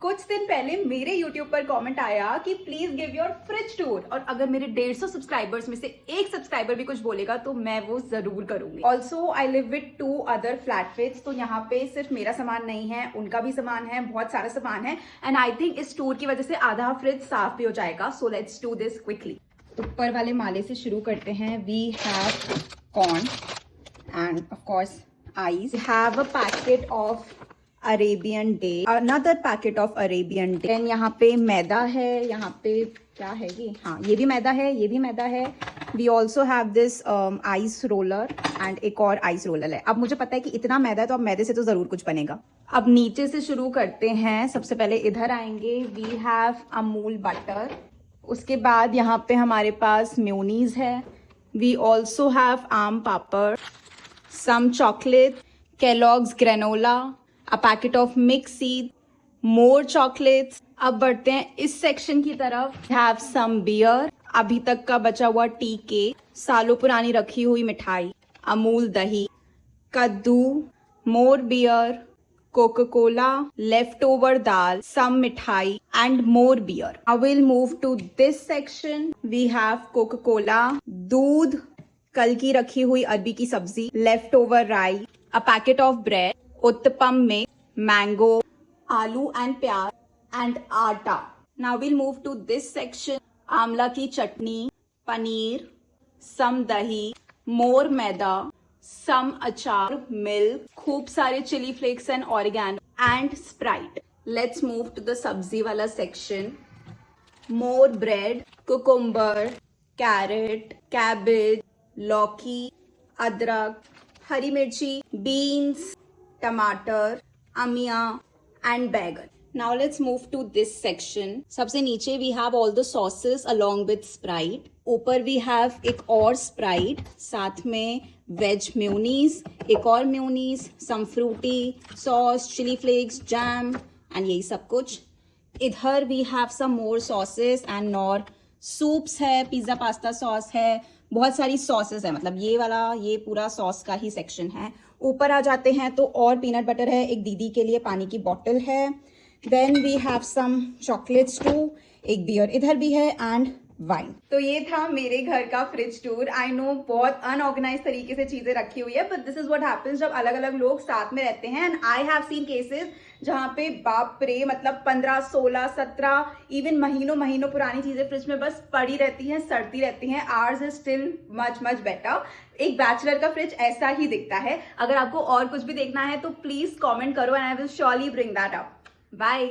कुछ दिन पहले मेरे YouTube पर कमेंट आया कि please give your fridge tour, और अगर मेरे 150 सब्सक्राइबर्स में से एक सब्सक्राइबर भी कुछ बोलेगा तो मैं वो जरूर करूंगी। Also I live with 2 other flatmates, तो यहाँ पे सिर्फ मेरा सामान नहीं है, उनका भी सामान है, बहुत सारा सामान है। एंड आई थिंक इस टूर की वजह से आधा फ्रिज साफ भी हो जाएगा। So let's do this quickly. ऊपर वाले माले से शुरू करते हैं। We have corn and of course ice. We have a packet of Arabian date, another packet of Arabian date. Then यहाँ पे मैदा है, यहाँ पे क्या है ये, हाँ ये भी मैदा है, ये भी मैदा है। We also have this ice roller and एक और आइस रोलर है। अब मुझे पता है कि इतना मैदा है तो अब मैदे से तो जरूर कुछ बनेगा। अब नीचे से शुरू करते हैं। सबसे पहले इधर आएंगे। वी हैव अमूल बटर, उसके बाद यहाँ पे हमारे पास मेयोनीज है। We also have aam papad, some chocolate, Kellogg's granola, a packet of mixed seed, more chocolates। अब बढ़ते हैं इस सेक्शन की तरफ। Have some beer, अभी तक का बचा हुआ टी केक, सालों पुरानी रखी हुई मिठाई, अमूल दही, कद्दू, more beer, Coca Cola, left over dal, some mithai and more beer. I will move to this section. We have Coca Cola, दूध, कल की रखी हुई अरबी की सब्जी, लेफ्ट ओवर राई, a packet of bread, uttapam में मैंगो, आलू एंड प्याज एंड आटा। Now will move to this section. आंवला की चटनी, पनीर, सम दही, मोर मैदा, सम अचार, मिल्क, खूब सारे chilli flakes and oregano and Sprite. Let's move to the सब्जी वाला section. More bread, cucumber, carrot, cabbage, लौकी, अदरक, हरी मिर्ची, बीन्स, टमाटर, अमिया एंड बैगन। Now let's move to this section. सबसे नीचे we have all the sauces along with Sprite. ऊपर वी हैव एक और स्प्राइट, साथ में वेज मेयोनीज, एक और mayonnaise, some Frooti sauce, chilli flakes, jam and यही सब कुछ। इधर we have some more sauces and और सूप्स है, पिज्जा पास्ता सॉस है, बहुत सारी सॉसेस है। मतलब ये वाला, ये पूरा सॉस का ही सेक्शन है। ऊपर आ जाते हैं तो और पीनट बटर है, एक दीदी के लिए पानी की बॉटल है। Then we have some chocolates too, एक बियर इधर भी है एंड वाइन। तो ये था मेरे घर का फ्रिज टूर। आई नो बहुत अनऑर्गेनाइज तरीके से चीजें रखी हुई है, but this is what happens जब अलग अलग लोग साथ में रहते हैं। And I have seen cases जहां पे बाप रे, मतलब 15, 16, 17 इवन महीनों महीनों पुरानी चीजें फ्रिज में बस पड़ी रहती हैं, सड़ती रहती हैं। Ours is still much much better. एक बैचलर का फ्रिज ऐसा ही दिखता है। अगर आपको और कुछ भी देखना है तो प्लीज कॉमेंट करो and I will surely bring that up. Bye.